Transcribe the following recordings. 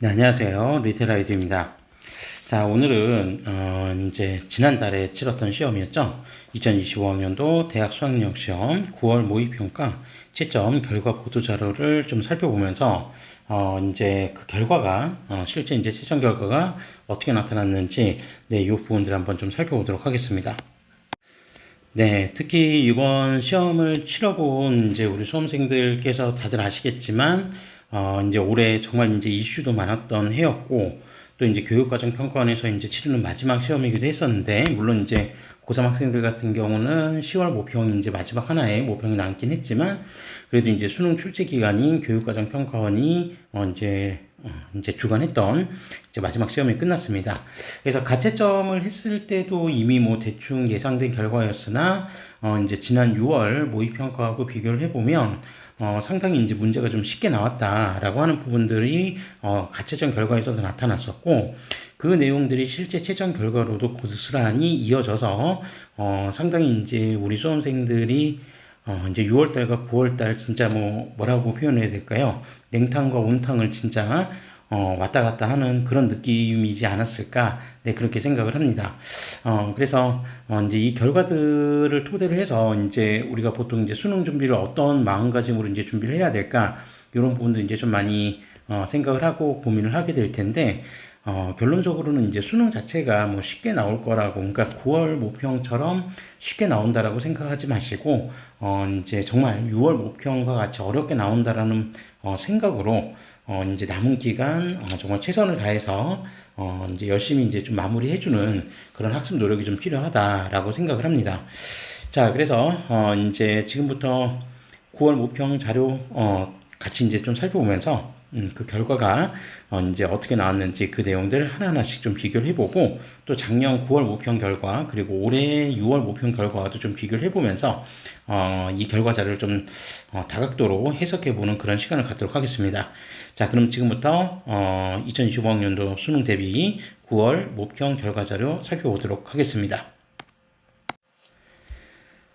네, 안녕하세요. 리테라이드입니다. 자, 오늘은 이제 지난달에 치렀던 시험이었죠. 2025학년도 대학 수학력 시험 9월 모의평가 채점 결과 보도 자료를 좀 살펴보면서 이제 그 결과가 실제 이제 채점 결과가 어떻게 나타났는지 이 부분들 한번 좀 살펴보도록 하겠습니다. 네, 특히 이번 시험을 치러본 이제 우리 수험생들께서 다들 아시겠지만, 이제 올해 정말 이제 이슈도 많았던 해였고, 또 이제 교육과정 평가원에서 이제 치르는 마지막 시험이기도 했었는데, 물론 이제 고3 학생들 같은 경우는 10월 모평이 이제 마지막 하나의 모평이 남긴 했지만, 그래도 이제 수능 출제 기간인 교육과정 평가원이 이제 주관했던 이제 마지막 시험이 끝났습니다. 그래서 가채점을 했을 때도 이미 뭐 대충 예상된 결과였으나 이제 지난 6월 모의평가하고 비교를 해보면 상당히 이제 문제가 좀 쉽게 나왔다라고 하는 부분들이 가채점 결과에서도 나타났었고, 그 내용들이 실제 채점 결과로도 고스란히 이어져서 상당히 이제 우리 수험생들이 이제 6월달과 9월달 진짜 뭐라고 표현해야 될까요? 냉탕과 온탕을 진짜 왔다 갔다 하는 그런 느낌이지 않았을까? 네, 그렇게 생각을 합니다. 그래서 이제 이 결과들을 토대로 해서 이제 우리가 보통 이제 수능 준비를 어떤 마음가짐으로 이제 준비를 해야 될까? 이런 부분도 이제 좀 많이 생각을 하고 고민을 하게 될 텐데, 결론적으로는 이제 수능 자체가 뭐 쉽게 나올 거라고, 그러니까 9월 모평처럼 쉽게 나온다라고 생각하지 마시고, 이제 정말 6월 모평과 같이 어렵게 나온다라는 생각으로, 이제 남은 기간, 정말 최선을 다해서, 이제 열심히 이제 좀 마무리해주는 그런 학습 노력이 좀 필요하다라고 생각을 합니다. 자, 그래서, 이제 지금부터 9월 모평 자료, 같이 이제 좀 살펴보면서, 그 결과가 이제 어떻게 나왔는지 그 내용들 하나하나씩 좀 비교를 해보고, 또 작년 9월 모평 결과 그리고 올해 6월 모평 결과와도 좀 비교를 해보면서 이 결과 자료를 좀 다각도로 해석해보는 그런 시간을 갖도록 하겠습니다. 자, 그럼 지금부터 2025학년도 수능 대비 9월 모평 결과 자료 살펴보도록 하겠습니다.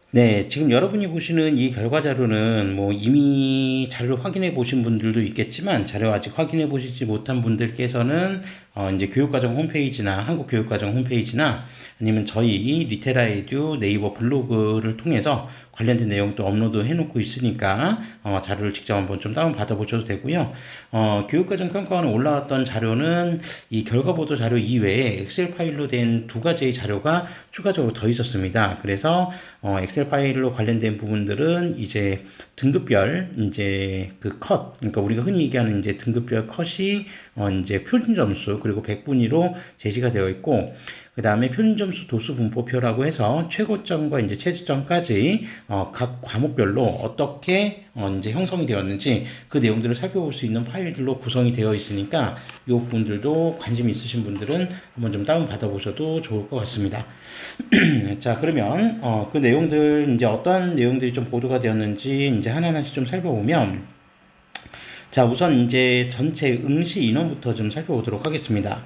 네, 지금 여러분이 보시는 이 결과 자료는 뭐 이미 자료를 확인해 보신 분들도 있겠지만, 자료 아직 확인해 보시지 못한 분들께서는 이제 교육과정 홈페이지나 한국교육과정 홈페이지나 아니면 저희 리테라 에듀 네이버 블로그를 통해서 관련된 내용도 업로드 해놓고 있으니까 자료를 직접 한번 좀 다운 받아 보셔도 되고요. 교육과정 평가원에 올라왔던 자료는 이 결과보도 자료 이외에 엑셀 파일로 된 두 가지의 자료가 추가적으로 더 있었습니다. 그래서 엑셀 파일로 관련된 부분들은 이제 등급별 이제 그 컷, 그러니까 우리가 흔히 얘기하는 이제 등급별 컷이 이제 표준 점수 그리고 백분위로 제시가 되어 있고, 그 다음에 표준 점수 도수 분포표라고 해서 최고점과 이제 최저점까지 각 과목별로 어떻게 이제 형성이 되었는지 그 내용들을 살펴볼 수 있는 파일들로 구성이 되어 있으니까 이 부분들도 관심 있으신 분들은 한번 좀 다운 받아 보셔도 좋을 것 같습니다. 자, 그러면 그 내용들 이제 어떠한 내용들이 좀 보도가 되었는지 이제 하나하나씩 좀 살펴보면, 자, 우선 이제 전체 응시 인원부터 좀 살펴보도록 하겠습니다.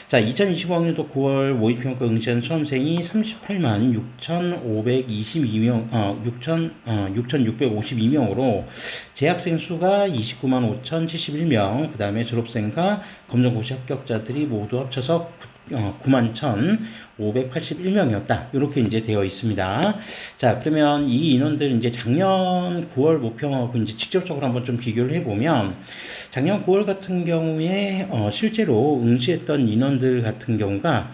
자, 2025학년도 9월 모의평가 응시한 수험생이 38만 6,522명, 6,652명으로 재학생 수가 29만 5,071명, 그 다음에 졸업생과 검정고시 합격자들이 모두 합쳐서 9만 1,581명이었다. 이렇게 이제 되어 있습니다. 자, 그러면 이 인원들 이제 작년 9월 모평하고 이제 직접적으로 한번 좀 비교를 해보면, 작년 9월 같은 경우에 실제로 응시했던 인원들 같은 경우가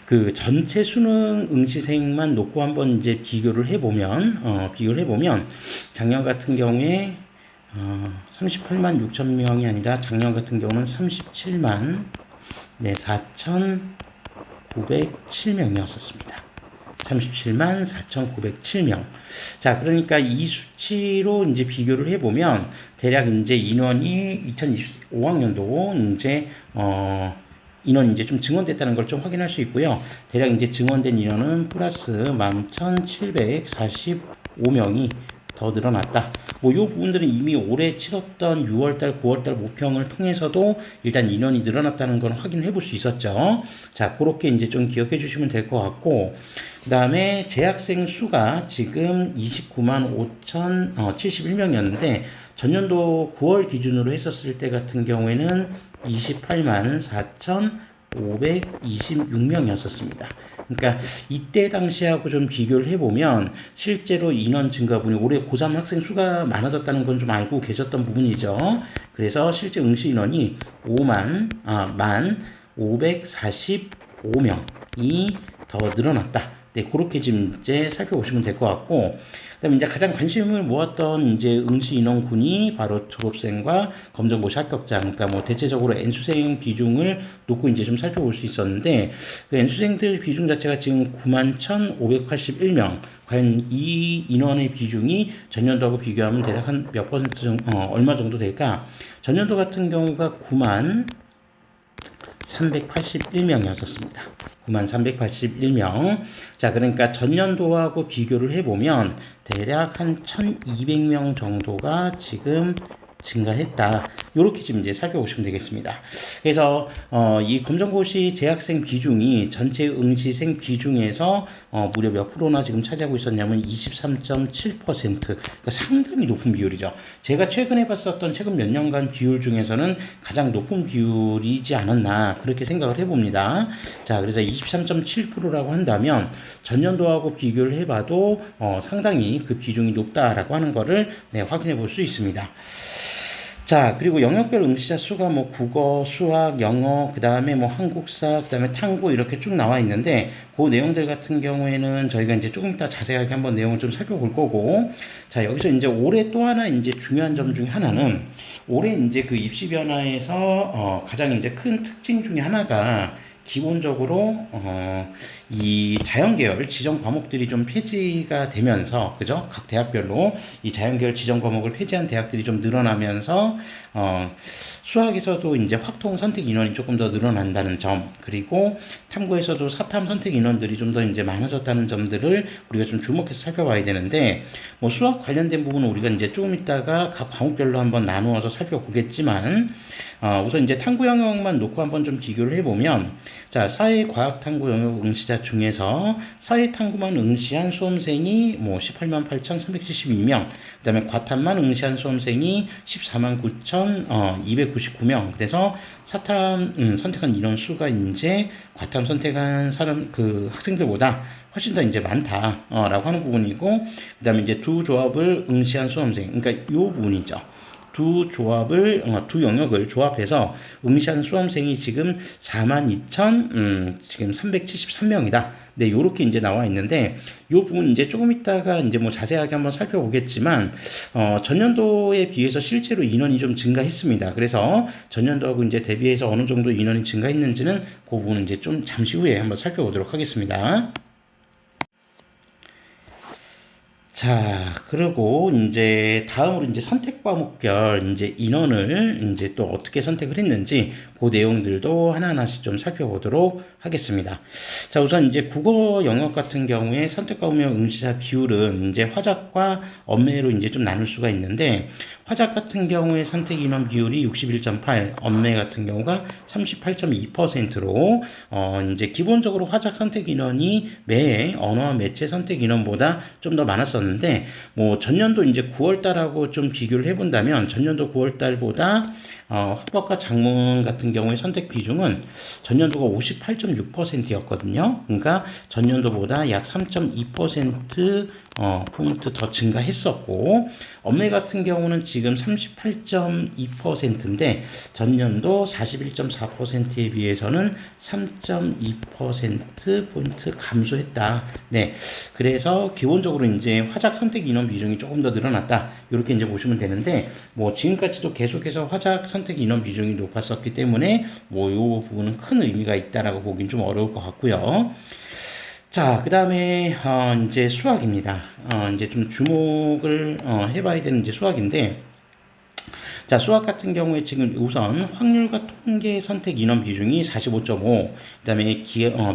그 전체 수능 응시생만 놓고 한번 이제 비교를 해보면 작년 같은 경우에 38만 6천 명이 아니라 작년 같은 경우는 37만 4,907명이었습니다. 37만 4,907명. 자, 그러니까 이 수치로 이제 비교를 해보면 대략 이제 인원이 2025학년도 이제 인원이 이제 좀 증원됐다는 걸 좀 확인할 수 있고요. 대략 이제 증원된 인원은 플러스 11,745명이 더 늘어났다. 뭐, 요 부분들은 이미 올해 치렀던 6월달, 9월달 모평을 통해서도 일단 인원이 늘어났다는 건 확인해 볼 수 있었죠. 자, 그렇게 이제 좀 기억해 주시면 될 것 같고, 그 다음에 재학생 수가 지금 29만 5,071명이었는데, 전년도 9월 기준으로 했었을 때 같은 경우에는 28만 4,526명이었었습니다. 그러니까 이때 당시하고 좀 비교를 해보면 실제로 인원 증가분이 올해 고3 학생 수가 많아졌다는 건 좀 알고 계셨던 부분이죠. 그래서 실제 응시 인원이 545명이 더 늘어났다. 네, 그렇게 지금 이제 살펴보시면 될 것 같고, 그다음에 이제 가장 관심을 모았던 이제 응시 인원군이 바로 졸업생과 검정고시 합격자, 그러니까 뭐 대체적으로 N수생 비중을 놓고 이제 좀 살펴볼 수 있었는데, 그 N수생들 비중 자체가 지금 91,581명. 과연 이 인원의 비중이 전년도하고 비교하면 대략 한 몇 퍼센트 정도, 얼마 정도 될까? 전년도 같은 경우가 9만 381명이었습니다. 9만 381명. 자, 그러니까 전년도하고 비교를 해보면 대략 한 1200명 정도가 지금 증가했다. 이렇게 지금 이제 살펴보시면 되겠습니다. 그래서 이 검정고시 재학생 비중이 전체 응시생 비중에서 무려 몇 프로나 지금 차지하고 있었냐면 23.7%. 그러니까 상당히 높은 비율이죠. 제가 최근에 봤었던 최근 몇 년간 비율 중에서는 가장 높은 비율이지 않았나 그렇게 생각을 해봅니다. 자, 그래서 23.7%라고 한다면 전년도하고 비교를 해봐도 상당히 그 비중이 높다라고 하는 거를 네, 확인해 볼 수 있습니다. 자, 그리고 영역별 응시자 수가 뭐 국어, 수학, 영어, 그 다음에 뭐 한국사, 그 다음에 탐구 이렇게 쭉 나와 있는데 그 내용들 같은 경우에는 저희가 이제 조금 이따 자세하게 한번 내용을 좀 살펴볼 거고, 자, 여기서 이제 올해 또 하나 이제 중요한 점 중에 하나는 올해 이제 그 입시 변화에서 가장 이제 큰 특징 중에 하나가 기본적으로 이 자연계열 지정 과목들이 좀 폐지가 되면서, 그죠? 각 대학별로 이 자연계열 지정 과목을 폐지한 대학들이 좀 늘어나면서 수학에서도 이제 확통 선택 인원이 조금 더 늘어난다는 점, 그리고 탐구에서도 사탐 선택 인원들이 좀 더 이제 많아졌다는 점들을 우리가 좀 주목해서 살펴봐야 되는데, 뭐 수학 관련된 부분은 우리가 이제 조금 있다가 각 과목별로 한번 나누어서 살펴보겠지만, 우선 이제 탐구 영역만 놓고 한번 좀 비교를 해보면, 자, 사회과학탐구 영역 응시자 중에서 사회탐구만 응시한 수험생이 뭐 18만 8,372명, 그 다음에 과탐만 응시한 수험생이 14만 9,299명. 그래서 사탐 선택한 인원 수가 이제 과탐 선택한 사람 그 학생들보다 훨씬 더 이제 많다라고 하는 부분이고, 그 다음에 이제 두 조합을 응시한 수험생, 그러니까 이 부분이죠. 두 영역을 조합해서 응시한 수험생이 지금 42,000 지금 373명이다. 네, 요렇게 이제 나와 있는데, 요 부분 이제 조금 있다가 이제 뭐 자세하게 한번 살펴보겠지만, 전년도에 비해서 실제로 인원이 좀 증가했습니다. 그래서 전년도하고 이제 대비해서 어느 정도 인원이 증가했는지는 그 부분은 이제 좀 잠시 후에 한번 살펴보도록 하겠습니다. 자, 그리고 이제 다음으로 이제 선택 과목별 이제 인원을 이제 또 어떻게 선택을 했는지 그 내용들도 하나하나씩 좀 살펴보도록 하겠습니다. 자, 우선 이제 국어 영역 같은 경우에 선택 과목 응시자 비율은 이제 화작과 언매로 이제 좀 나눌 수가 있는데, 화작 같은 경우에 선택 인원 비율이 61.8, 언매 같은 경우가 38.2%로 이제 기본적으로 화작 선택 인원이 매 언어와 매체 선택 인원보다 좀 더 많았었는데, 뭐 전년도 이제 9월 달하고 좀 비교를 해본다면 전년도 9월 달보다 학법과 작문 같은 경우에 선택 비중은 전년도가 58.6%였거든요. 그러니까 전년도보다 약 3.2% 포인트 더 증가했었고, 언매 같은 경우는 지금 38.2%인데 전년도 41.4%에 비해서는 3.2% 포인트 감소했다. 네, 그래서 기본적으로 이제 화작 선택 인원 비중이 조금 더 늘어났다. 이렇게 이제 보시면 되는데, 뭐 지금까지도 계속해서 화작 선택 인원 비중이 높았었기 때문에 뭐 이 부분은 큰 의미가 있다라고 보긴 좀 어려울 것 같고요. 자, 그 다음에 이제 수학입니다. 이제 좀 주목을 해봐야 되는 이제 수학인데, 자, 수학 같은 경우에 지금 우선 확률과 통계 선택 인원 비중이 45.5, 그다음에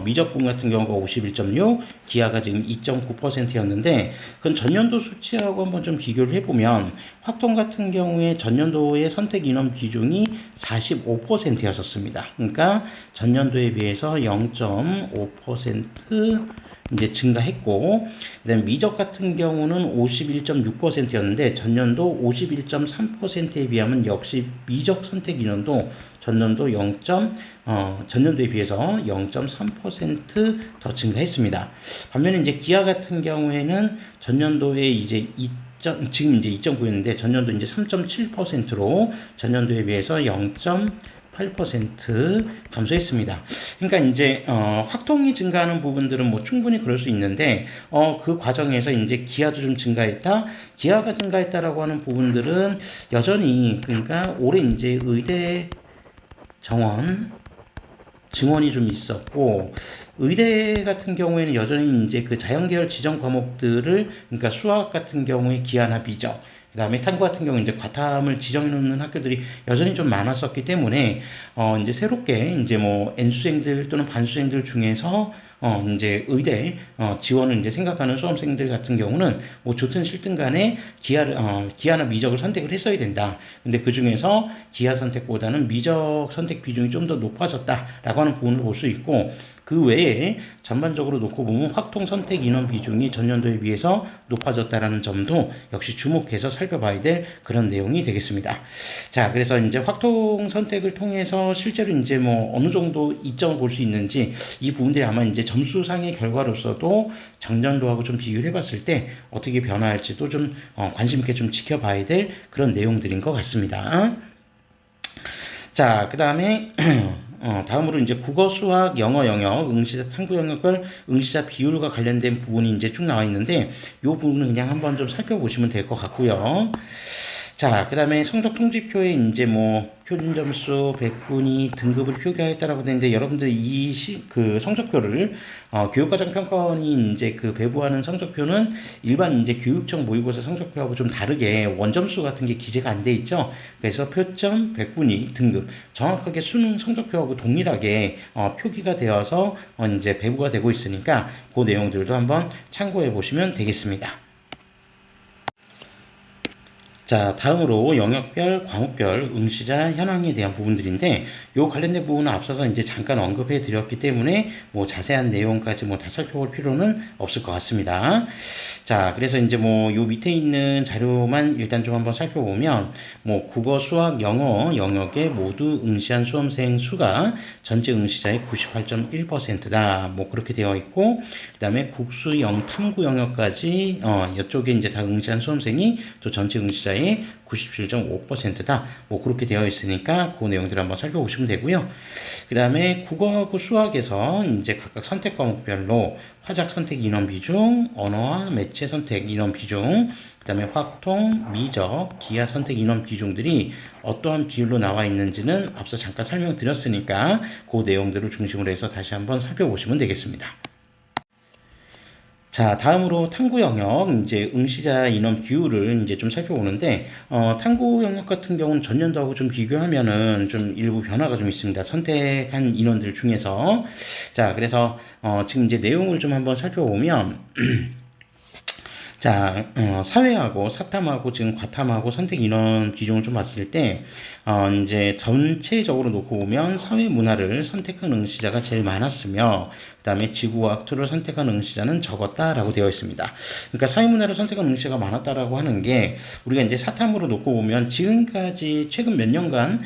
미적분 같은 경우가 51.6, 기하가 지금 2.9%였는데 그건 전년도 수치하고 한번 좀 비교를 해보면 확통 같은 경우에 전년도의 선택 인원 비중이 45%였었습니다. 그러니까 전년도에 비해서 0.5% 이제 증가했고, 그다음에 미적 같은 경우는 51.6%였는데 전년도 51.3%에 비하면 역시 미적 선택 인원도 전년도에 비해서 0.3% 더 증가했습니다. 반면에 이제 기아 같은 경우에는 전년도에 이제 지금 이제 2.9였는데 전년도 이제 3.7%로 전년도에 비해서 0.8% 감소했습니다. 그러니까 이제 확통이 증가하는 부분들은 뭐 충분히 그럴 수 있는데 그 과정에서 이제 기아도 좀 증가했다. 기아가 증가했다라고 하는 부분들은 여전히 그러니까 올해 이제 의대 증원이 좀 있었고 의대 같은 경우에는 여전히 이제 그 자연계열 지정 과목들을 그러니까 수학 같은 경우에 기하나 미적 그다음에 탐구 같은 경우 이제 과탐을 지정해 놓는 학교들이 여전히 좀 많았었기 때문에 이제 새롭게 이제 뭐 N수생들 또는 반수생들 중에서 이제 의대 지원을 이제 생각하는 수험생들 같은 경우는 뭐 좋든 싫든 간에 기하나 미적을 선택을 했어야 된다. 근데 그 중에서 기하 선택보다는 미적 선택 비중이 좀 더 높아졌다라고 하는 부분을 볼 수 있고 그 외에 전반적으로 놓고 보면 확통 선택 인원 비중이 전년도에 비해서 높아졌다라는 점도 역시 주목해서 살펴봐야 될 그런 내용이 되겠습니다. 자, 그래서 이제 확통 선택을 통해서 실제로 이제 뭐 어느 정도 이점을 볼 수 있는지 이 부분들이 아마 이제 점수상의 결과로서도 작년도하고 좀 비교를 해봤을 때 어떻게 변화할지도 좀 관심 있게 좀 지켜봐야 될 그런 내용들인 것 같습니다. 자, 그 다음에 다음으로 이제 국어, 수학, 영어 영역, 응시자, 탐구 영역별 응시자 비율과 관련된 부분이 이제 쭉 나와 있는데 이 부분은 그냥 한번 좀 살펴보시면 될 것 같고요. 자, 그 다음에 성적 통지표에 이제 뭐 표준 점수 100분위 등급을 표기하였다라고 되는데 여러분들 그 성적표를 교육과정평가원이 이제 그 배부하는 성적표는 일반 이제 교육청 모의고사 성적표하고 좀 다르게 원점수 같은 게 기재가 안 돼 있죠. 그래서 표점 100분위 등급 정확하게 수능 성적표하고 동일하게 표기가 되어서 이제 배부가 되고 있으니까 그 내용들도 한번 참고해 보시면 되겠습니다. 자, 다음으로 영역별, 과목별 응시자 현황에 대한 부분들인데 요 관련된 부분은 앞서서 이제 잠깐 언급해 드렸기 때문에 뭐 자세한 내용까지 뭐 다 살펴볼 필요는 없을 것 같습니다. 자, 그래서 이제 뭐 요 밑에 있는 자료만 일단 좀 한번 살펴보면 뭐 국어, 수학, 영어 영역에 모두 응시한 수험생 수가 전체 응시자의 98.1%다. 뭐 그렇게 되어 있고 그다음에 국수, 탐구 영역까지 이쪽에 이제 다 응시한 수험생이 또 전체 응시자의 97.5%다. 뭐 그렇게 되어 있으니까 그 내용들 한번 살펴보시면 되고요. 그 다음에 국어하고 수학에서 이제 각각 선택 과목별로 화작 선택 인원 비중, 언어와 매체 선택 인원 비중, 그 다음에 확통, 미적, 기하 선택 인원 비중들이 어떠한 비율로 나와 있는지는 앞서 잠깐 설명드렸으니까 그 내용들을 중심으로 해서 다시 한번 살펴보시면 되겠습니다. 자, 다음으로 탐구 영역, 이제 응시자 인원 비율을 이제 좀 살펴보는데, 탐구 영역 같은 경우는 전년도하고 좀 비교하면은 좀 일부 변화가 좀 있습니다. 선택한 인원들 중에서. 자, 그래서, 지금 이제 내용을 좀 한번 살펴보면, 자, 사회하고 사탐하고 지금 과탐하고 선택 인원 비중을 좀 봤을 때, 이제 전체적으로 놓고 보면 사회 문화를 선택한 응시자가 제일 많았으며, 그 다음에 지구과학 툴을 선택한 응시자는 적었다라고 되어 있습니다. 그러니까 사회 문화를 선택한 응시자가 많았다라고 하는 게, 우리가 이제 사탐으로 놓고 보면 지금까지 최근 몇 년간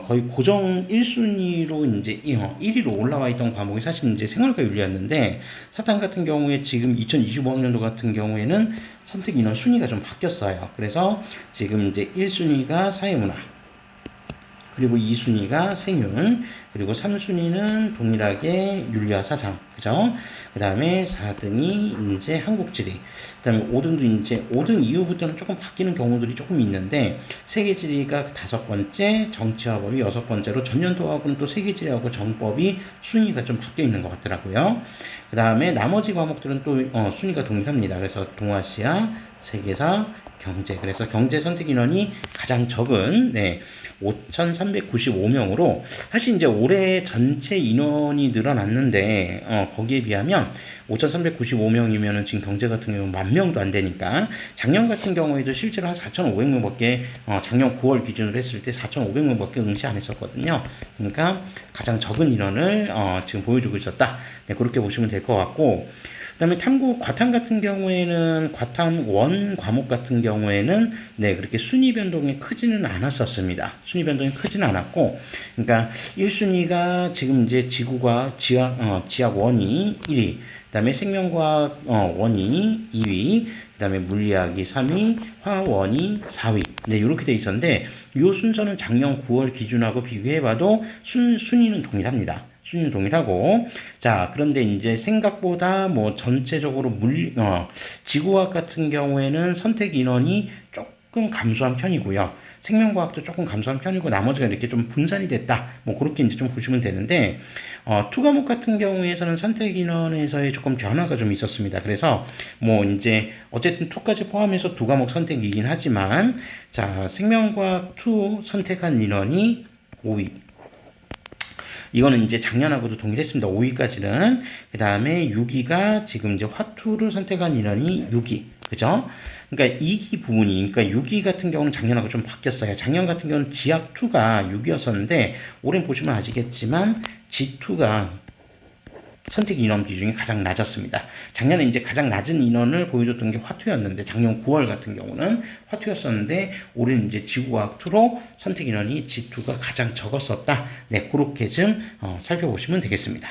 거의 고정 1순위로 이제 1위로 올라와 있던 과목이 사실 이제 생활과 윤리였는데 사탐 같은 경우에 지금 2025학년도 같은 경우에는 선택 인원 순위가 좀 바뀌었어요. 그래서 지금 이제 1순위가 사회문화, 그리고 2순위가 생윤, 그리고 3순위는 동일하게 윤리와 사상, 그죠? 그 다음에 4등이 이제 한국지리, 그 다음에 5등도 이제 5등 이후부터는 조금 바뀌는 경우들이 조금 있는데, 세계지리가 5번째, 정치와 법이 6번째로 전년도하고는 또 세계지리하고 정법이 순위가 좀 바뀌어 있는 것 같더라고요. 그 다음에 나머지 과목들은 또 순위가 동일합니다. 그래서 동아시아, 세계사, 경제. 그래서 경제 선택 인원이 가장 적은 5,395명으로 사실 이제 올해 전체 인원이 늘어났는데 거기에 비하면 5,395명이면은 지금 경제 같은 경우는 10,000명도 안 되니까 작년 같은 경우에도 실제로 한 4,500명밖에 작년 9월 기준으로 했을 때 4,500명밖에 응시 안 했었거든요. 그러니까 가장 적은 인원을 지금 보여주고 있었다. 네, 그렇게 보시면 될 것 같고 그다음에 탐구 과탐 같은 경우에는 과탐 원 과목 같은 경우에는 그렇게 순위 변동이 크지는 않았었습니다. 순위 변동이 크지는 않았고, 그러니까 1순위가 지금 이제 지구과학 지학 원이 1위, 그다음에 생명과학 원이 2위, 그다음에 물리학이 3위, 화원이 4위. 네, 이렇게 돼 있었는데 이 순서는 작년 9월 기준하고 비교해봐도 순위는 동일합니다. 순위는 동일하고 자 그런데 이제 생각보다 뭐 전체적으로 지구과학 같은 경우에는 선택 인원이 조금 감소한 편이고요. 생명과학도 조금 감소한 편이고 나머지가 이렇게 좀 분산이 됐다. 뭐 그렇게 이제 좀 보시면 되는데 투 과목 같은 경우에서는 선택 인원에서의 조금 변화가 좀 있었습니다. 그래서 뭐 이제 어쨌든 투까지 포함해서 두 과목 선택이긴 하지만 자 생명과학 투 선택한 인원이 5위. 이거는 이제 작년하고도 동일했습니다. 5위까지는. 그 다음에 6위가 지금 이제 화투를 선택한 인원이 6위. 그죠? 그러니까 2기 부분이, 그러니까 6위 같은 경우는 작년하고 좀 바뀌었어요. 작년 같은 경우는 지학2가 6위였었는데, 올해 보시면 아시겠지만, G2가 선택 인원 비중이 가장 낮았습니다. 작년에 이제 가장 낮은 인원을 보여줬던 게 화투였는데, 작년 9월 같은 경우는 화투였었는데, 올해는 이제 지구과학2로 선택 인원이 G2가 가장 적었었다. 네, 그렇게 좀 살펴보시면 되겠습니다.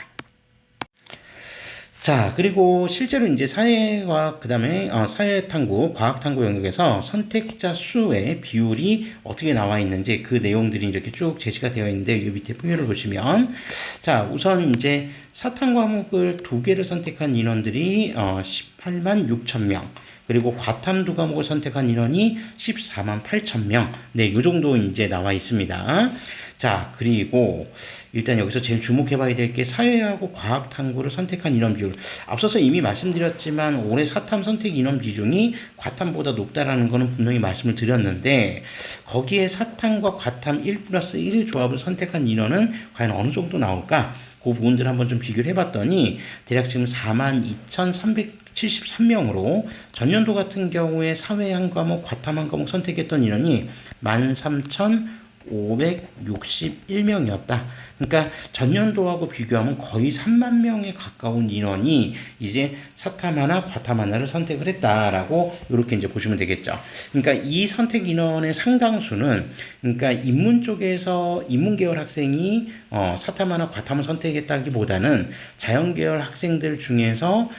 자, 그리고 실제로 이제 사회과학, 그 다음에 사회탐구, 과학탐구 영역에서 선택자 수의 비율이 어떻게 나와 있는지 그 내용들이 이렇게 쭉 제시가 되어 있는데, 이 밑에 표를 보시면, 자, 우선 이제 사탐 과목을 2개를 선택한 인원들이 18만 6천 명. 그리고 과탐 2과목을 선택한 인원이 14만 8천 명. 네, 이 정도 이제 나와 있습니다. 자, 그리고 일단 여기서 제일 주목해봐야 될 게 사회하고 과학 탐구를 선택한 인원 비율. 앞서서 이미 말씀드렸지만 올해 사탐 선택 인원 비중이 과탐보다 높다라는 것은 분명히 말씀을 드렸는데 거기에 사탐과 과탐 1 플러스 1 조합을 선택한 인원은 과연 어느 정도 나올까? 그 부분들 한번 좀 비교를 해봤더니 대략 지금 42,373명으로 전년도 같은 경우에 사회 한 과목, 과탐 한 과목 선택했던 인원이 13,561명이었다. 그러니까 전년도하고 비교하면 거의 3만 명에 가까운 인원이 이제 사탐 하나, 과탐 하나를 선택을 했다라고 이렇게 이제 보시면 되겠죠. 그러니까 이 선택 인원의 상당수는 그러니까 인문 쪽에서 인문 계열 학생이 사탐 하나, 과탐을 선택했다기보다는 자연 계열 학생들 중에서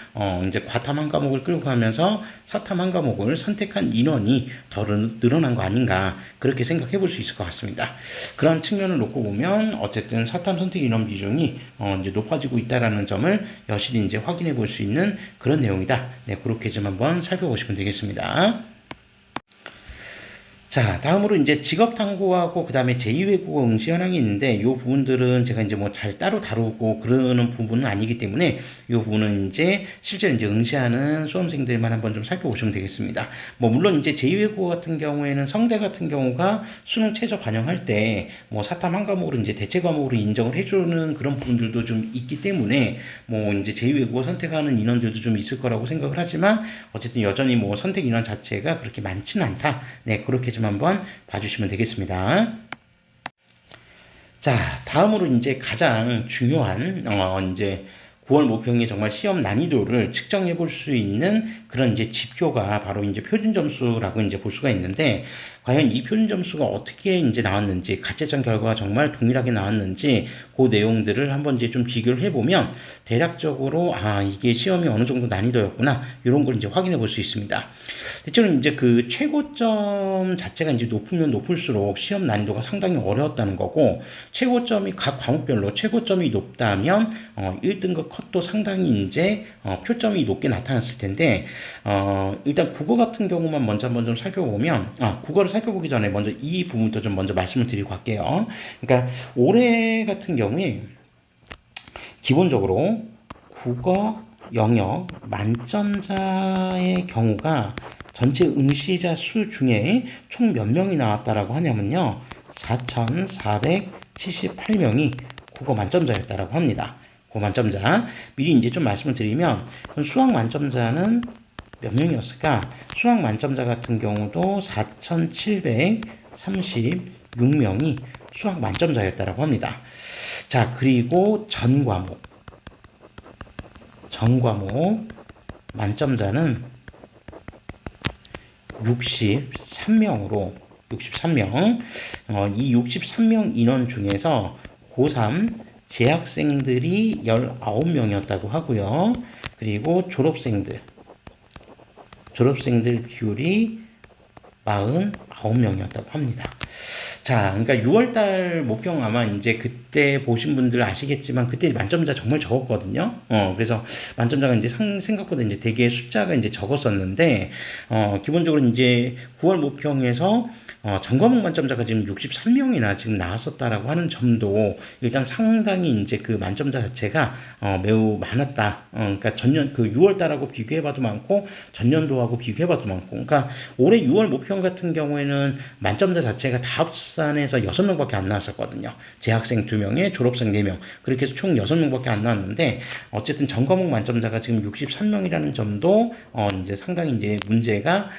이제 과탐 한 과목을 끌고 가면서 사탐 한 과목을 선택한 인원이 더 늘어난 거 아닌가 그렇게 생각해 볼 수 있을 것 같습니다. 그런 측면을 놓고 보면 어쨌든 사탐 선택 인원 비중이 이제 높아지고 있다라는 점을 여실히 이제 확인해 볼 수 있는 그런 내용이다. 네, 그렇게 좀 한번 살펴보시면 되겠습니다. 자, 다음으로 이제 직업탐구하고 그 다음에 제2외국어 응시 현황이 있는데 이 부분들은 제가 이제 뭐 잘 따로 다루고 그러는 부분은 아니기 때문에 이 부분은 이제 실제로 이제 응시하는 수험생들만 한번 좀 살펴보시면 되겠습니다. 뭐 물론 이제 제2외국어 같은 경우에는 성대 같은 경우가 수능 최저 반영할 때 뭐 사탐 한 과목으로 이제 대체 과목으로 인정을 해주는 그런 부분들도 좀 있기 때문에 뭐 이제 제2외국어 선택하는 인원들도 좀 있을 거라고 생각을 하지만 어쨌든 여전히 뭐 선택 인원 자체가 그렇게 많지는 않다. 네, 그렇게 좀 한번 봐주시면 되겠습니다. 자, 다음으로 이제 가장 중요한 이제 9월 모평의 정말 시험 난이도를 측정해 볼 수 있는 그런 이제 지표가 바로 이제 표준 점수라고 이제 볼 수가 있는데 과연 이 표준 점수가 어떻게 이제 나왔는지 가채점 결과가 정말 동일하게 나왔는지 그 내용들을 한번 이제 좀 비교를 해보면 대략적으로 이게 시험이 어느 정도 난이도였구나 이런 걸 이제 확인해 볼 수 있습니다. 대체로 이제 그 최고점 자체가 이제 높으면 높을수록 시험 난이도가 상당히 어려웠다는 거고 최고점이 각 과목별로 최고점이 높다면 1등급 컷도 상당히 이제 표점이 높게 나타났을 텐데 일단 국어 같은 경우만 먼저 한번 좀 살펴보면 국어를 살펴보기 전에 먼저 이 부분도 좀 먼저 말씀을 드리고 갈게요. 그러니까 올해 같은 경우에 기본적으로 국어 영역 만점자의 경우가 전체 응시자 수 중에 총 몇 명이 나왔다라고 하냐면요. 4,478명이 국어 만점자였다라고 합니다. 국어 만점자. 미리 이제 좀 말씀을 드리면, 수학 만점자는 몇 명이었을까? 수학 만점자 같은 경우도 4,736명이 수학 만점자였다라고 합니다. 자, 그리고 전 과목 만점자는 63명으로 63명. 이 63명 인원 중에서 고3 재학생들이 19명이었다고 하고요. 그리고 졸업생들 비율이 49명이었다고 합니다. 자, 그러니까 6월달 모평 아마 이제 그때 보신 분들 아시겠지만 그때 만점자 정말 적었거든요. 그래서 만점자가 이제 생각보다 이제 되게 숫자가 이제 적었었는데, 기본적으로 이제 9월 모평에서 전과목 만점자가 지금 63명이나 지금 나왔었다라고 하는 점도 일단 상당히 이제 그 만점자 자체가 매우 많았다. 그러니까 전년 그 6월달하고 비교해봐도 많고 전년도하고 비교해봐도 많고, 그러니까 올해 6월 모평 같은 경우에는 만점자 자체가 다 합산해서 6명밖에 안 나왔었거든요. 재학생 2명에 졸업생 4명, 그렇게 해서 총 6명밖에 안 나왔는데, 어쨌든 전과목 만점자가 지금 63명이라는 점도 이제 상당히 이제 문제가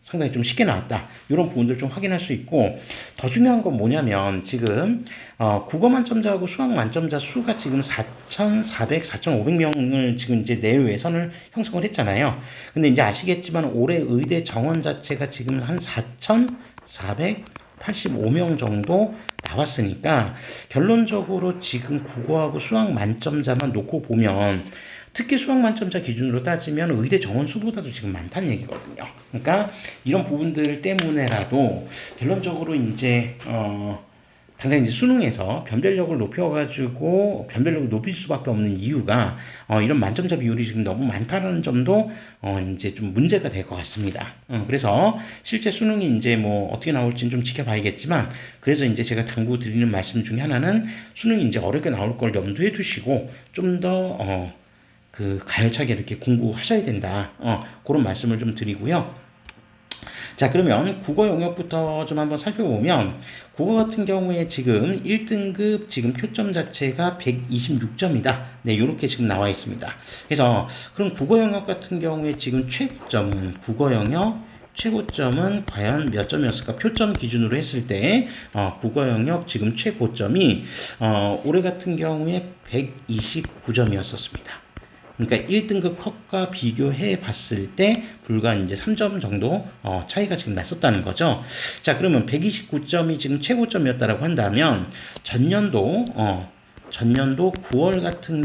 상당히 좀 쉽게 나왔다. 이런 부분들 좀 확인할 수 있고, 더 중요한 건 뭐냐면 지금 국어 만점자하고 수학 만점자 수가 지금 4,400, 4,500명을 지금 이제 내외선을 형성을 했잖아요. 근데 이제 아시겠지만 올해 의대 정원 자체가 지금 한 4,485명 정도 나왔으니까 결론적으로 지금 국어하고 수학 만점자만 놓고 보면, 특히 수학 만점자 기준으로 따지면 의대 정원 수보다도 지금 많다는 얘기거든요. 그러니까 이런 부분들 때문에라도 결론적으로 이제 당장 이제 수능에서 변별력을 높여가지고 변별력을 높일 수밖에 없는 이유가 이런 만점자 비율이 지금 너무 많다는 점도 이제 좀 문제가 될 것 같습니다. 그래서 실제 수능이 이제 뭐 어떻게 나올지는 좀 지켜봐야겠지만, 그래서 이제 제가 당부 드리는 말씀 중에 하나는 수능이 이제 어렵게 나올 걸 염두에 두시고 좀더 가열차게 이렇게 공부하셔야 된다. 그런 말씀을 좀 드리고요. 자, 그러면 국어 영역부터 좀 한번 살펴보면, 국어 같은 경우에 지금 1등급 지금 표점 자체가 126점이다. 네, 이렇게 지금 나와 있습니다. 그래서 그럼 국어 영역 같은 경우에 지금 최고점은 국어 영역 최고점은 과연 몇 점이었을까? 표점 기준으로 했을 때 국어 영역 지금 최고점이 올해 같은 경우에 129점이었었습니다. 그러니까 1등급 컷과 비교해 봤을 때 불과 이제 3점 정도 차이가 지금 났었다는 거죠. 자, 그러면 129점이 지금 최고점이었다라고 한다면 전년도 9월 같은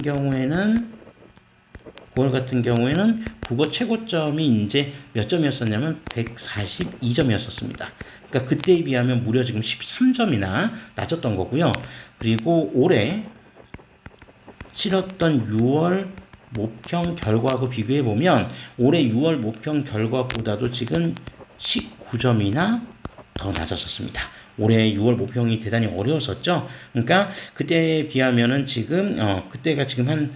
경우에는 국어 최고점이 이제 몇 점이었었냐면 142점이었었습니다. 그러니까 그때에 비하면 무려 지금 13점이나 낮았던 거고요. 그리고 올해 치렀던 6월 모평 결과하고 비교해보면 올해 6월 모평 결과보다도 지금 19점이나 더 낮았었습니다. 올해 6월 모평이 대단히 어려웠었죠. 그러니까 그때에 비하면은 지금 그때가 지금 한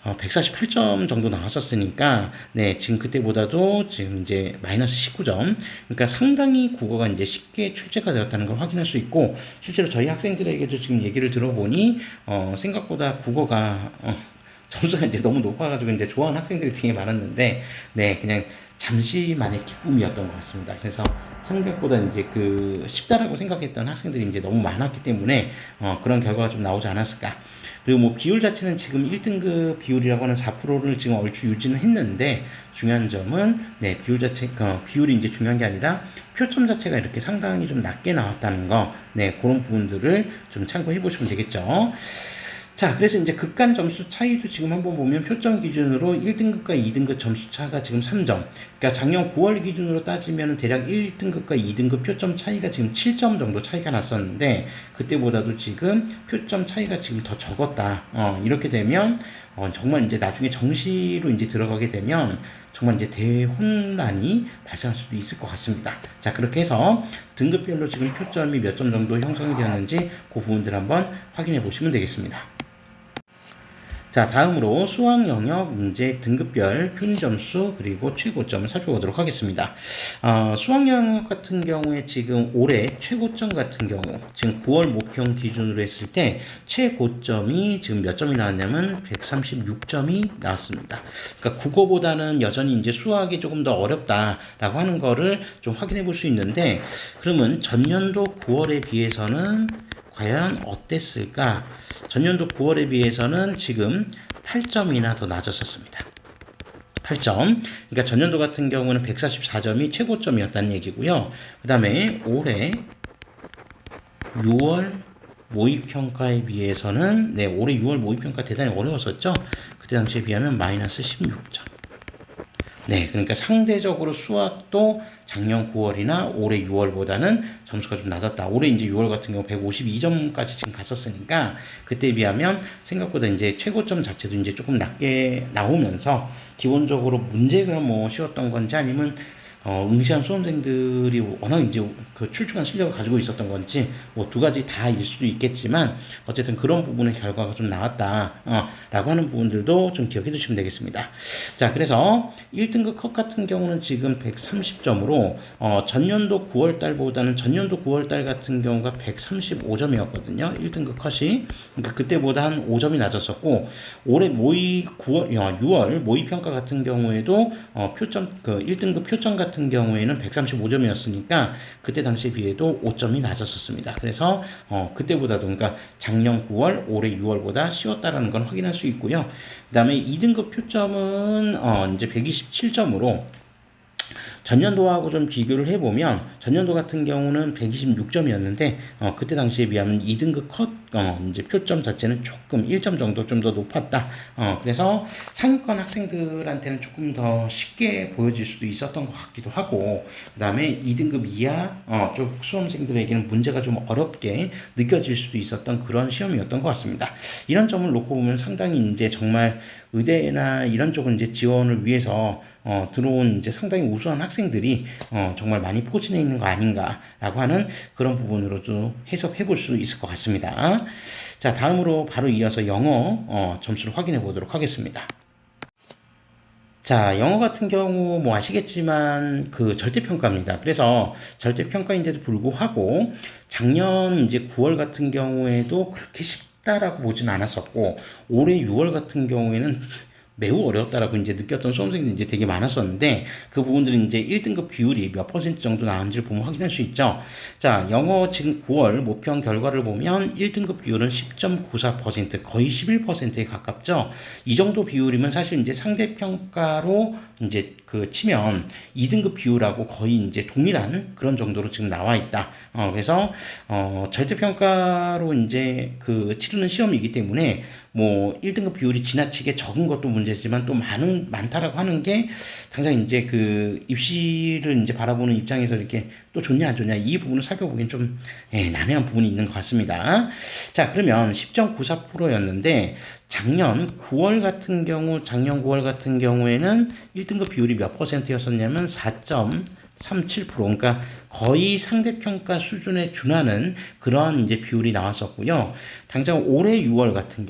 148점 정도 나왔었으니까, 네, 지금 그때보다도 지금 이제 마이너스 19점. 그러니까 상당히 국어가 이제 쉽게 출제가 되었다는 걸 확인할 수 있고, 실제로 저희 학생들에게도 지금 얘기를 들어보니 생각보다 국어가 점수가 이제 너무 높아가지고 이제 좋아하는 학생들이 되게 많았는데, 네, 그냥 잠시만의 기쁨이었던 것 같습니다. 그래서 생각보다 이제 쉽다라고 생각했던 학생들이 이제 너무 많았기 때문에 그런 결과가 좀 나오지 않았을까. 그리고 뭐 비율 자체는 지금 1등급 비율이라고 하는 4%를 지금 얼추 유지는 했는데, 중요한 점은 네, 비율이 이제 중요한 게 아니라 표점 자체가 이렇게 상당히 좀 낮게 나왔다는 거, 네, 그런 부분들을 좀 참고해 보시면 되겠죠. 자, 그래서 이제 극간 점수 차이도 지금 한번 보면 표점 기준으로 1등급과 2등급 점수 차가 지금 3점. 그러니까 작년 9월 기준으로 따지면 대략 1등급과 2등급 표점 차이가 지금 7점 정도 차이가 났었는데, 그때보다도 지금 표점 차이가 지금 더 적었다. 이렇게 되면 정말 이제 나중에 정시로 이제 들어가게 되면 정말 이제 대혼란이 발생할 수도 있을 것 같습니다. 자, 그렇게 해서 등급별로 지금 표점이 몇 점 정도 형성이 되었는지 그 부분들 한번 확인해 보시면 되겠습니다. 자, 다음으로 수학 영역 문제 등급별 평균 점수 그리고 최고점을 살펴보도록 하겠습니다. 수학 영역 같은 경우에 지금 올해 최고점 같은 경우 지금 9월 목평 기준으로 했을 때 최고점이 지금 몇 점이 나왔냐면 136점이 나왔습니다. 그러니까 국어보다는 여전히 이제 수학이 조금 더 어렵다라고 하는 거를 좀 확인해 볼 수 있는데, 그러면 전년도 9월에 비해서는 과연 어땠을까? 전년도 9월에 비해서는 지금 8점이나 더 낮았었습니다. 8점. 그러니까 전년도 같은 경우는 144점이 최고점이었다는 얘기고요. 그 다음에 올해 6월 모의평가에 비해서는, 네, 올해 6월 모의평가 대단히 어려웠었죠. 그때 당시에 비하면 마이너스 16점. 네, 그러니까 상대적으로 수학도 작년 9월이나 올해 6월보다는 점수가 좀 낮았다. 올해 이제 6월 같은 경우 152점까지 지금 갔었으니까 그때에 비하면 생각보다 이제 최고점 자체도 이제 조금 낮게 나오면서 기본적으로 문제가 뭐 쉬웠던 건지 아니면 응시한 수험생들이 워낙 이제 그 출중한 실력을 가지고 있었던 건지 뭐 두 가지 다일 수도 있겠지만 어쨌든 그런 부분의 결과가 좀 나왔다 라고 하는 부분들도 좀 기억해 두시면 되겠습니다. 자, 그래서 1등급 컷 같은 경우는 지금 130점으로 전년도 9월달보다는 전년도 9월달 같은 경우가 135점이었거든요. 1등급 컷이. 그러니까 그때보다 한 5점이 낮았었고, 올해 모의 6월 모의평가 같은 경우에도 표점, 그 1등급 표점 같은 경우에는 135점이었으니까 그때 당시에 비해도 5점이 낮았었습니다. 그래서 그때보다도, 그러니까 작년 9월, 올해 6월보다 쉬웠다라는 건 확인할 수 있고요. 그 다음에 2등급 표점은 이제 127점으로 전년도하고 좀 비교를 해보면 전년도 같은 경우는 126점이었는데 그때 당시에 비하면 2등급 컷 이제 표점 자체는 조금 1점 정도 좀 더 높았다. 그래서 상위권 학생들한테는 조금 더 쉽게 보여질 수도 있었던 것 같기도 하고, 그 다음에 2등급 이하 쪽 수험생들에게는 문제가 좀 어렵게 느껴질 수도 있었던 그런 시험이었던 것 같습니다. 이런 점을 놓고 보면 상당히 이제 정말 의대나 이런 쪽은 이제 지원을 위해서 들어온 이제 상당히 우수한 학생들이 정말 많이 포진해 있는 거 아닌가라고 하는 그런 부분으로도 해석해 볼 수 있을 것 같습니다. 자, 다음으로 바로 이어서 영어 점수를 확인해 보도록 하겠습니다. 자, 영어 같은 경우 뭐 아시겠지만 그 절대평가입니다. 그래서 절대평가인데도 불구하고 작년 이제 9월 같은 경우에도 그렇게 쉽다라고 보진 않았었고, 올해 6월 같은 경우에는 매우 어려웠다라고 이제 느꼈던 수험생들이 이제 되게 많았었는데, 그 부분들은 이제 1등급 비율이 몇 퍼센트 정도 나왔는지를 보면 확인할 수 있죠. 자, 영어 지금 9월 모평 결과를 보면 1등급 비율은 10.94%, 거의 11%에 가깝죠. 이 정도 비율이면 사실 이제 상대평가로 이제 그 치면 2등급 비율하고 거의 이제 동일한 그런 정도로 지금 나와 있다. 그래서 절대평가로 이제 그 치르는 시험이기 때문에 뭐 1등급 비율이 지나치게 적은 것도 문제지만 또 많다라고 하는 게 당장 이제 그 입시를 이제 바라보는 입장에서 이렇게 또 좋냐 안 좋냐 이 부분을 살펴보기엔 좀 난해한 부분이 있는 것 같습니다. 자, 그러면 10.94%였는데 작년 9월 같은 경우에는 1등급 비율이 몇 퍼센트였었냐면 4.37%, 그러니까 거의 상대평가 수준에 준하는 그런 이제 비율이 나왔었고요. 당장 올해 6월 같은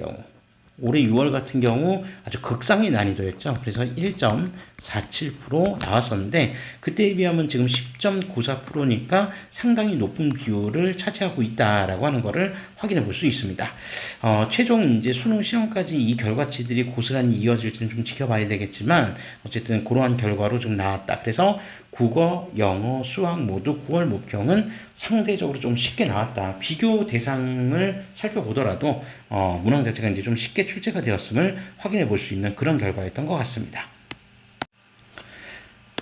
경우 아주 극상의 난이도였죠. 그래서 1.47% 나왔었는데 그때에 비하면 지금 10.94%니까 상당히 높은 비율을 차지하고 있다라고 하는 것을 확인해 볼 수 있습니다. 최종 이제 수능 시험까지 이 결과치들이 고스란히 이어질지는 좀 지켜봐야 되겠지만 어쨌든 그러한 결과로 좀 나왔다. 그래서 국어, 영어, 수학 모두 9월 모평은 상대적으로 좀 쉽게 나왔다. 비교 대상을 살펴보더라도 문항 자체가 이제 좀 쉽게 출제가 되었음을 확인해 볼 수 있는 그런 결과였던 것 같습니다.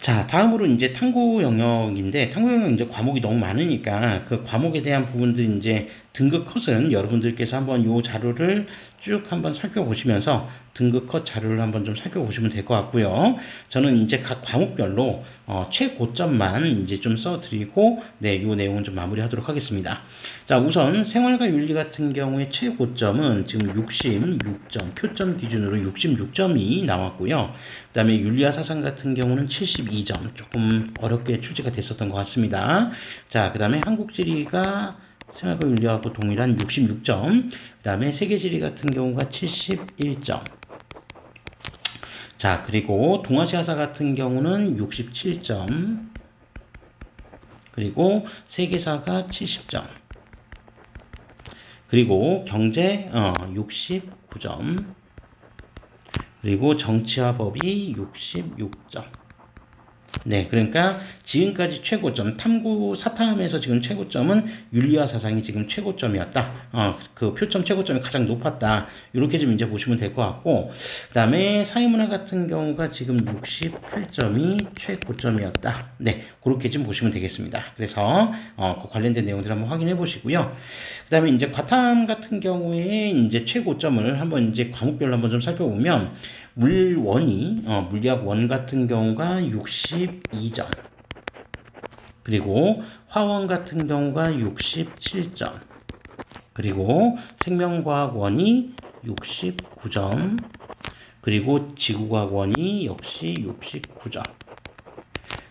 자, 다음으로 이제 탐구 영역인데, 탐구 영역 이제 과목이 너무 많으니까 그 과목에 대한 부분들 이제 등급 컷은 여러분들께서 한번 요 자료를 쭉 한번 살펴보시면서 등급 컷 자료를 한번 좀 살펴보시면 될 것 같고요. 저는 이제 각 과목별로 최고점만 이제 좀 써드리고, 네, 요 내용은 좀 마무리하도록 하겠습니다. 자, 우선 생활과 윤리 같은 경우에 최고점은 지금 66점, 표점 기준으로 66점이 나왔고요. 그 다음에 윤리와 사상 같은 경우는 72점, 조금 어렵게 출제가 됐었던 것 같습니다. 자, 그 다음에 한국지리가 생활과 윤리하고 동일한 66점. 그 다음에 세계지리 같은 경우가 71점. 자, 그리고 동아시아사 같은 경우는 67점. 그리고 세계사가 70점. 그리고 경제 69점. 그리고 정치와 법이 66점. 네, 그러니까 지금까지 최고점, 탐구 사탐에서 지금 최고점은 윤리와 사상이 지금 최고점이었다. 그 표점 최고점이 가장 높았다. 이렇게 좀 이제 보시면 될 것 같고, 그 다음에 사회문화 같은 경우가 지금 68점이 최고점이었다. 네, 그렇게 좀 보시면 되겠습니다. 그래서 그 관련된 내용들 한번 확인해 보시고요. 그 다음에 이제 과탐 같은 경우에 이제 최고점을 한번 이제 과목별로 한번 좀 살펴보면, 물원이 물리학 원 같은 경우가 62점. 그리고 화원 같은 경우가 67점. 그리고 생명과학 원이 69점. 그리고 지구과학 원이 역시 69점.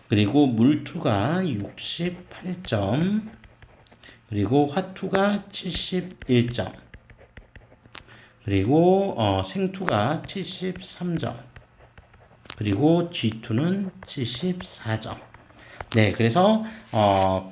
그리고 물투가 68점. 그리고 화투가 71점. 그리고 생투가 73점. 그리고 G2는 74점. 네, 그래서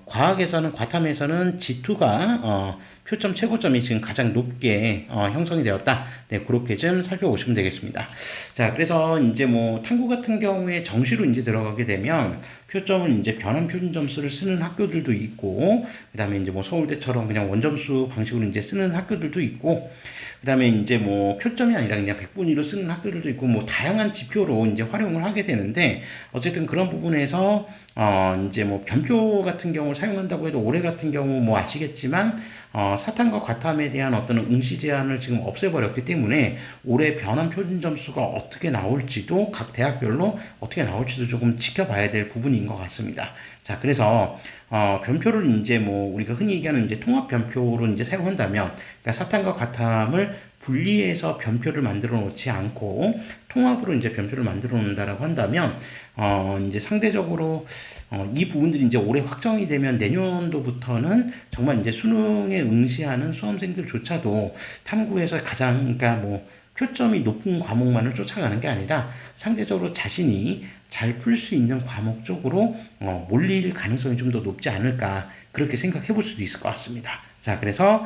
과학에서는 과탐에서는 G2가 표점 최고점이 지금 가장 높게 형성이 되었다. 네, 그렇게 좀 살펴보시면 되겠습니다. 자, 그래서 이제 뭐 탐구 같은 경우에 정시로 이제 들어가게 되면 표점은 이제 변환 표준 점수를 쓰는 학교들도 있고, 그 다음에 이제 뭐 서울대처럼 그냥 원점수 방식으로 이제 쓰는 학교들도 있고, 그 다음에 이제 뭐 표점이 아니라 그냥 백분위로 쓰는 학교들도 있고, 뭐 다양한 지표로 이제 활용을 하게 되는데, 어쨌든 그런 부분에서 이제 뭐 변표 같은 경우를 사용한다고 해도 올해 같은 경우 뭐 아시겠지만 사탐과 과탐에 대한 어떤 응시 제한을 지금 없애버렸기 때문에 올해 변환 표준 점수가 어떻게 나올지도 각 대학별로 어떻게 나올지도 조금 지켜봐야 될 부분인 것 같습니다. 자, 그래서 변표를 이제 뭐 우리가 흔히 얘기하는 이제 통합 변표로 이제 사용한다면, 그러니까 사탐과 과탐을 분리해서 변표를 만들어 놓지 않고 통합으로 이제 변표를 만들어 놓는다라고 한다면 이제 상대적으로 이 부분들이 이제 올해 확정이 되면 내년도부터는 정말 이제 수능에 응시하는 수험생들조차도 탐구에서 가장, 그러니까 뭐 표점이 높은 과목만을 쫓아가는 게 아니라 상대적으로 자신이 잘 풀 수 있는 과목 쪽으로 몰릴 가능성이 좀 더 높지 않을까, 그렇게 생각해 볼 수도 있을 것 같습니다. 자, 그래서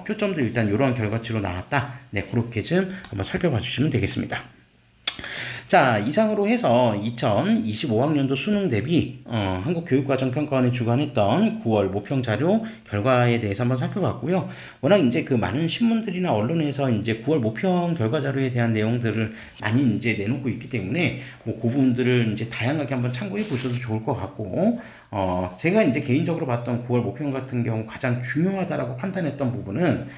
표점도 일단 이런 결과치로 나왔다. 네, 그렇게 좀 한번 살펴봐 주시면 되겠습니다. 자, 이상으로 해서 2025학년도 수능 대비 한국교육과정평가원이 주관했던 9월 모평자료 결과에 대해서 한번 살펴봤고요. 워낙 이제 그 많은 신문들이나 언론에서 이제 9월 모평 결과 자료에 대한 내용들을 많이 이제 내놓고 있기 때문에 뭐 그 부분들을 이제 다양하게 한번 참고해 보셔도 좋을 것 같고, 제가 이제 개인적으로 봤던 9월 모평 같은 경우 가장 중요하다라고 판단했던 부분은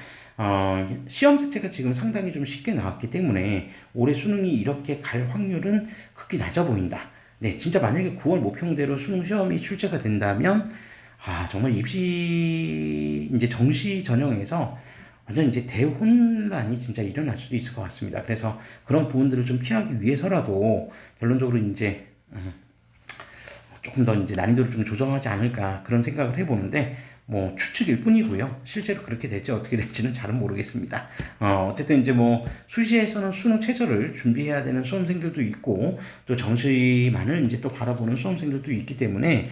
시험 자체가 지금 상당히 좀 쉽게 나왔기 때문에 올해 수능이 이렇게 갈 확률은 극히 낮아 보인다. 네, 진짜 만약에 9월 모평대로 수능 시험이 출제가 된다면, 정말 입시, 이제 정시 전형에서 완전 이제 대혼란이 진짜 일어날 수도 있을 것 같습니다. 그래서 그런 부분들을 좀 피하기 위해서라도 결론적으로 이제, 조금 더 이제 난이도를 좀 조정하지 않을까, 그런 생각을 해보는데, 뭐 추측일 뿐이고요. 실제로 그렇게 될지 어떻게 될지는 잘은 모르겠습니다. 어쨌든 이제 뭐 수시에서는 수능 최저를 준비해야 되는 수험생들도 있고, 또 정시만을 이제 또 바라보는 수험생들도 있기 때문에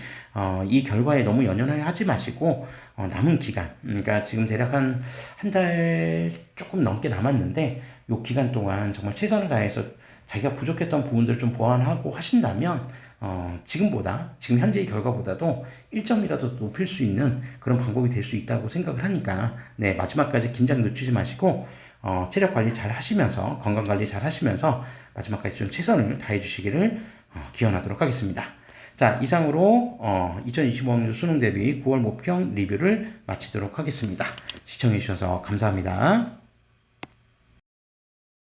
이 결과에 너무 연연하게 하지 마시고 남은 기간, 그러니까 지금 대략 한 달 조금 넘게 남았는데, 요 기간 동안 정말 최선을 다해서 자기가 부족했던 부분들을 좀 보완하고 하신다면 지금 현재의 결과보다도 1점이라도 높일 수 있는 그런 방법이 될 수 있다고 생각을 하니까, 네, 마지막까지 긴장 늦추지 마시고, 체력 관리 잘 하시면서, 건강 관리 잘 하시면서, 마지막까지 좀 최선을 다해 주시기를 기원하도록 하겠습니다. 자, 이상으로 2025학년 수능 대비 9월 모평 리뷰를 마치도록 하겠습니다. 시청해 주셔서 감사합니다.